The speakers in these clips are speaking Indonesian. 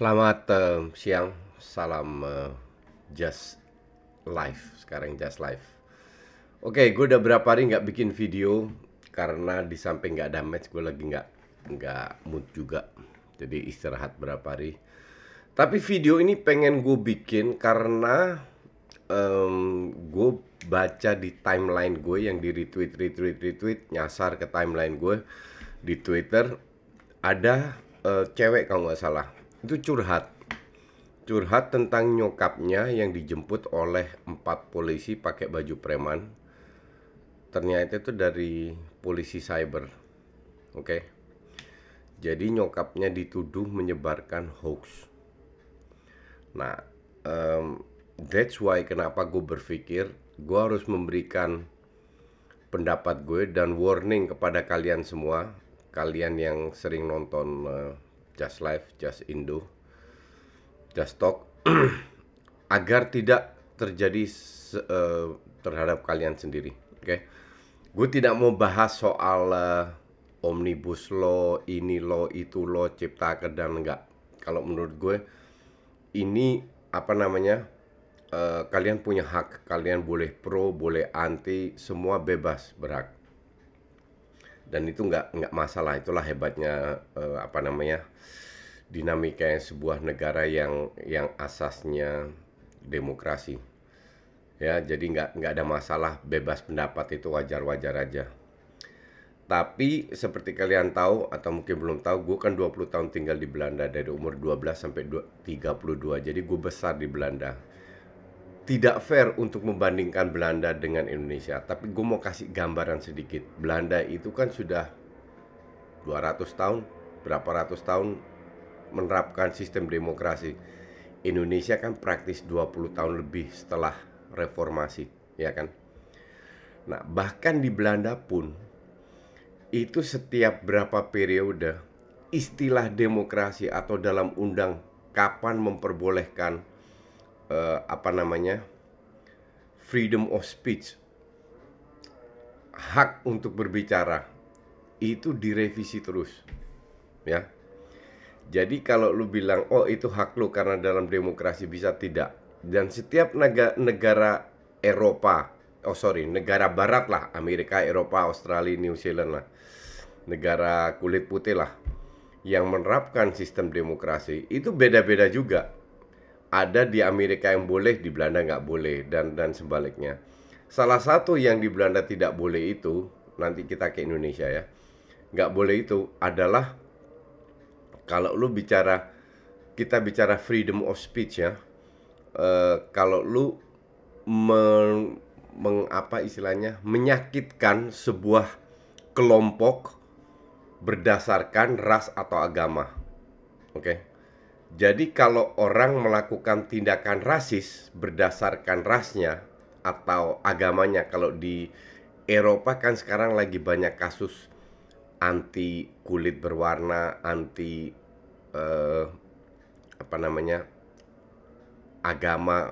Selamat siang, salam Just Live, sekarang Just Live. Oke, gue udah berapa hari nggak bikin video karena di samping nggak ada match, gue lagi nggak mood juga. Jadi istirahat berapa hari. Tapi video ini pengen gue bikin karena gue baca di timeline gue yang di retweet nyasar ke timeline gue di Twitter ada cewek kalau nggak salah itu curhat tentang nyokapnya yang dijemput oleh 4 polisi pakai baju preman. Ternyata itu dari polisi cyber. Oke. Jadi nyokapnya dituduh menyebarkan hoax. Nah, that's why kenapa gue berpikir gue harus memberikan pendapat gue dan warning kepada kalian semua, kalian yang sering nonton Just Live, Just Indo, Just Talk, agar tidak terjadi terhadap kalian sendiri. Oke, gue tidak mau bahas soal omnibus law, ini law, itu law, cipta kerja, enggak. Kalau menurut gue ini apa namanya? Kalian punya hak, kalian boleh pro, boleh anti, semua bebas berhak. Dan itu nggak masalah, itulah hebatnya apa namanya? Dinamika sebuah negara yang asasnya demokrasi. Ya, jadi nggak ada masalah, bebas pendapat itu wajar-wajar aja. Tapi seperti kalian tahu atau mungkin belum tahu, gue kan 20 tahun tinggal di Belanda dari umur 12 sampai 32. Jadi gue besar di Belanda. Tidak fair untuk membandingkan Belanda dengan Indonesia, tapi gue mau kasih gambaran sedikit. Belanda itu kan sudah 200 tahun, berapa ratus tahun menerapkan sistem demokrasi. Indonesia kan praktis 20 tahun lebih setelah reformasi, ya kan? Nah, bahkan di Belanda pun itu setiap berapa periode istilah demokrasi atau dalam undang kapan memperbolehkan apa namanya, freedom of speech, hak untuk berbicara, itu direvisi terus, ya. Jadi kalau lu bilang, oh itu hak lu karena dalam demokrasi, bisa tidak. Dan setiap negara Eropa, negara barat lah, Amerika, Eropa, Australia, New Zealand lah, negara kulit putih lah, yang menerapkan sistem demokrasi, itu beda-beda juga. Ada di Amerika yang boleh, di Belanda nggak boleh, dan sebaliknya. Salah satu yang di Belanda tidak boleh itu, nanti kita ke Indonesia ya, nggak boleh itu adalah kalau lu bicara, kita bicara freedom of speech ya, kalau lu mengapa istilahnya, menyakitkan sebuah kelompok berdasarkan ras atau agama, oke? Jadi kalau orang melakukan tindakan rasis berdasarkan rasnya atau agamanya, kalau di Eropa kan sekarang lagi banyak kasus anti kulit berwarna, anti apa namanya, agama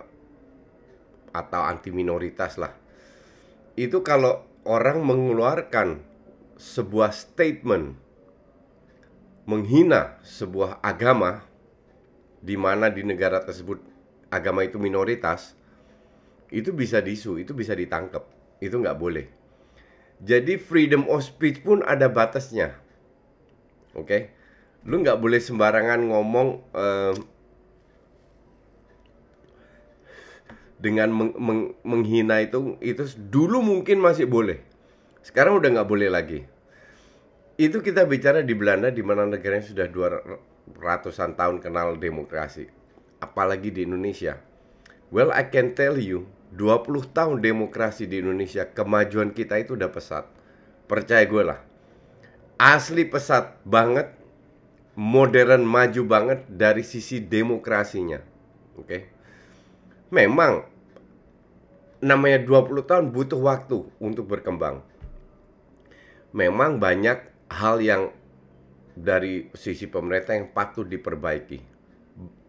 atau anti minoritas lah. Itu kalau orang mengeluarkan sebuah statement menghina sebuah agama, di mana di negara tersebut agama itu minoritas, itu bisa disu, itu bisa ditangkap, itu nggak boleh. Jadi freedom of speech pun ada batasnya, oke? Lu nggak boleh sembarangan ngomong dengan menghina itu dulu mungkin masih boleh, sekarang udah nggak boleh lagi. Itu kita bicara di Belanda, di mana negaranya sudah 200-an tahun kenal demokrasi. Apalagi di Indonesia. Well, I can tell you, 20 tahun demokrasi di Indonesia, kemajuan kita itu udah pesat. Percaya gue lah. Asli pesat banget, modern, maju banget dari sisi demokrasinya. Oke. Memang namanya 20 tahun butuh waktu untuk berkembang. Memang banyak hal yang dari sisi pemerintah yang patut diperbaiki.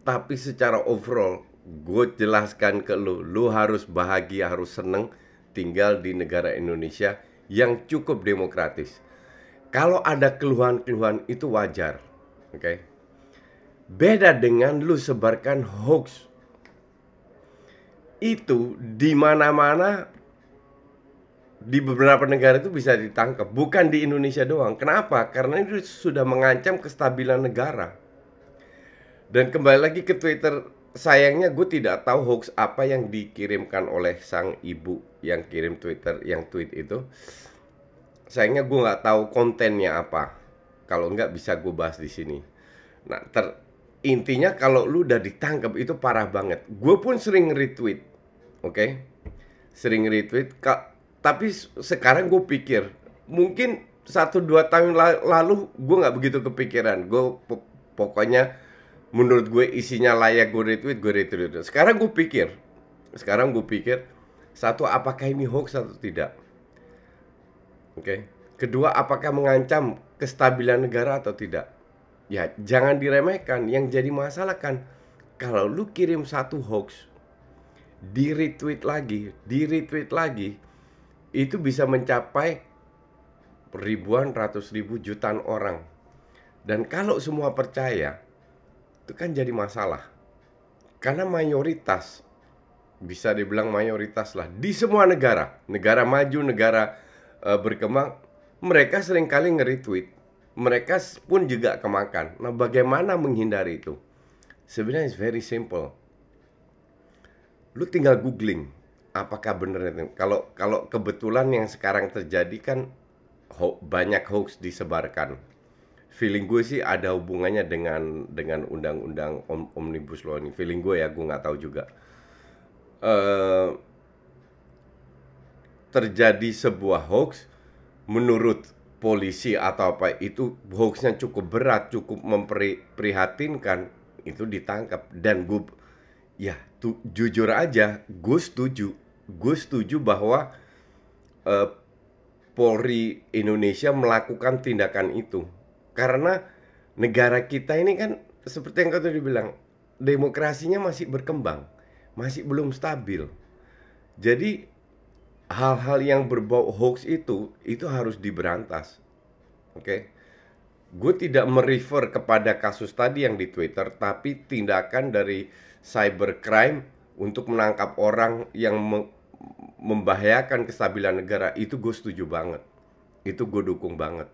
Tapi secara overall, gue jelaskan ke lu harus bahagia, harus seneng tinggal di negara Indonesia yang cukup demokratis. Kalau ada keluhan-keluhan itu wajar, oke? Beda dengan lu sebarkan hoax. Itu di mana-mana, di beberapa negara itu bisa ditangkap, bukan di Indonesia doang. Kenapa? Karena itu sudah mengancam kestabilan negara. Dan kembali lagi ke Twitter, sayangnya gue tidak tahu hoax apa yang dikirimkan oleh sang ibu yang kirim Twitter, yang tweet itu. Sayangnya gue nggak tahu kontennya apa. Kalau nggak bisa gue bahas di sini. Nah, intinya kalau lu udah ditangkap itu parah banget. Gue pun sering retweet, oke? Sering retweet, tapi sekarang gue pikir mungkin 1-2 tahun lalu gue nggak begitu kepikiran. Gue pokoknya menurut gue isinya layak gue retweet. Sekarang gue pikir, satu, apakah ini hoax atau tidak? Oke. Kedua, apakah mengancam kestabilan negara atau tidak? Ya, jangan diremehkan. Yang jadi masalah kan, kalau lu kirim satu hoax, di retweet lagi, itu bisa mencapai ribuan, ratus ribu, jutaan orang. Dan kalau semua percaya, itu kan jadi masalah. Karena mayoritas, bisa dibilang mayoritas lah, di semua negara, negara maju, negara berkembang, mereka seringkali nge-retweet. Mereka pun juga kemakan. Nah, bagaimana menghindari itu? Sebenarnya it's very simple. Lu tinggal googling, apakah benar itu. Kalau kebetulan yang sekarang terjadi kan banyak hoax disebarkan. Feeling gue sih ada hubungannya dengan undang-undang Omnibus Law ini. Feeling gue ya, gue nggak tahu juga. Terjadi sebuah hoax, menurut polisi atau apa, itu hoaxnya cukup berat, cukup memprihatinkan, itu ditangkap. Dan gue, ya jujur aja, gue setuju bahwa Polri Indonesia melakukan tindakan itu. Karena negara kita ini kan seperti yang kau tadi bilang, demokrasinya masih berkembang, masih belum stabil. Jadi hal-hal yang berbau hoax itu harus diberantas. Oke. Gue tidak merefer kepada kasus tadi yang di Twitter, tapi tindakan dari cybercrime untuk menangkap orang yang membahayakan kestabilan negara, itu gue setuju banget. Itu gue dukung banget.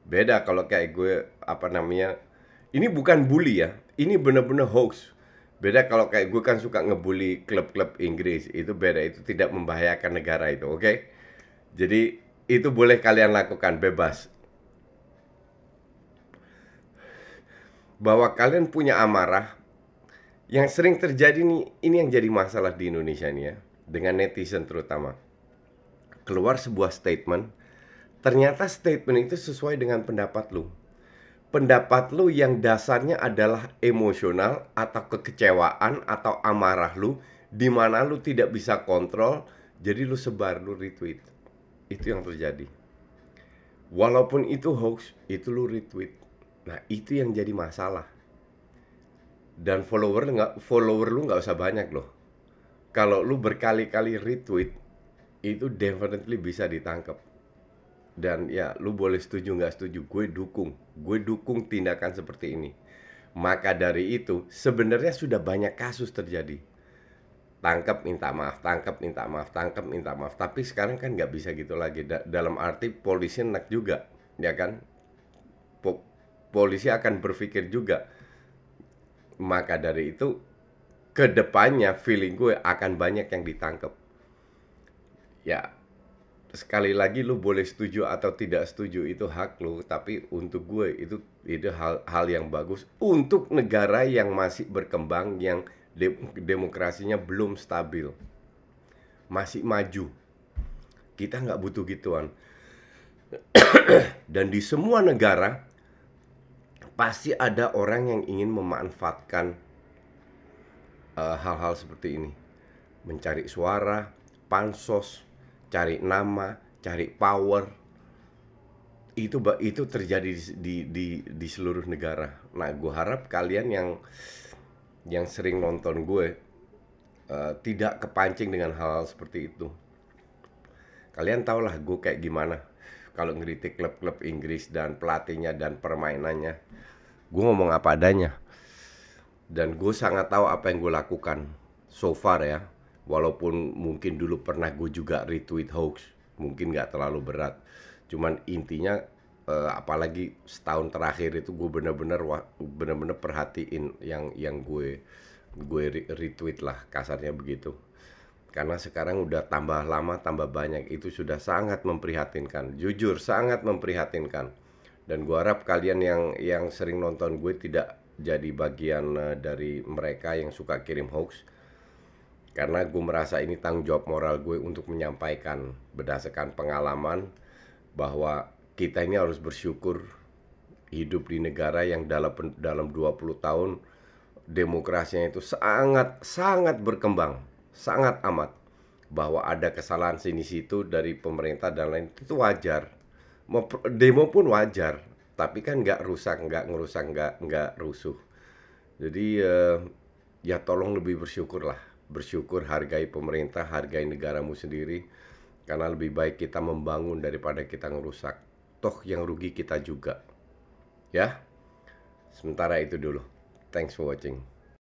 Beda kalau kayak gue, apa namanya, ini bukan bully ya, ini bener-bener hoax. Beda kalau kayak gue kan suka ngebully klub-klub Inggris, itu beda, itu tidak membahayakan negara itu, oke? Jadi itu boleh kalian lakukan, bebas. Bahwa kalian punya amarah, yang sering terjadi nih, ini yang jadi masalah di Indonesia nih ya, dengan netizen terutama. Keluar sebuah statement, ternyata statement itu sesuai dengan pendapat lu. Pendapat lu yang dasarnya adalah emosional atau kekecewaan atau amarah lu, di mana lu tidak bisa kontrol, jadi lu sebar, lu retweet. Itu yang terjadi. Walaupun itu hoax, itu lu retweet. Nah, itu yang jadi masalah. Dan follower lu nggak usah banyak loh. Kalau lu berkali-kali retweet, itu definitely bisa ditangkap. Dan ya, lu boleh setuju nggak setuju, gue dukung tindakan seperti ini. Maka dari itu, sebenarnya sudah banyak kasus terjadi. Tangkap minta maaf, tangkap minta maaf, tangkap minta maaf. Tapi sekarang kan nggak bisa gitu lagi. Dalam arti polisi enak juga, ya kan? Polisi akan berpikir juga. Maka dari itu, kedepannya feeling gue akan banyak yang ditangkap. Ya, sekali lagi lu boleh setuju atau tidak setuju, itu hak lu, tapi untuk gue itu hal yang bagus untuk negara yang masih berkembang, yang demokrasinya belum stabil, masih maju. Kita nggak butuh gituan. Dan di semua negara pasti ada orang yang ingin memanfaatkan hal-hal seperti ini, mencari suara, pansos, cari nama, cari power. Itu terjadi di seluruh negara. Nah, gue harap kalian yang sering nonton gue tidak kepancing dengan hal-hal seperti itu. Kalian tahulah gue kayak gimana kalau ngeritik klub-klub Inggris dan pelatihnya dan permainannya. Gue ngomong apa adanya. Dan gue sangat tahu apa yang gue lakukan so far ya. Walaupun mungkin dulu pernah gue juga retweet hoax, mungkin nggak terlalu berat. Cuman intinya apalagi setahun terakhir itu gue bener-bener perhatiin yang gue retweet lah, kasarnya begitu. Karena sekarang udah tambah lama tambah banyak, itu sudah sangat memprihatinkan. Jujur sangat memprihatinkan. Dan gue harap kalian yang sering nonton gue tidak jadi bagian dari mereka yang suka kirim hoax. Karena gue merasa ini tanggung jawab moral gue untuk menyampaikan berdasarkan pengalaman bahwa kita ini harus bersyukur hidup di negara yang dalam 20 tahun demokrasinya itu sangat sangat berkembang, sangat amat. Bahwa ada kesalahan sini situ dari pemerintah dan lain itu wajar. Demo pun wajar, tapi kan nggak rusak, nggak ngerusak, nggak rusuh. Jadi ya tolong lebih bersyukurlah. Bersyukur, hargai pemerintah, hargai negaramu sendiri. Karena lebih baik kita membangun daripada kita ngerusak. Toh yang rugi kita juga. Ya, sementara itu dulu. Thanks for watching.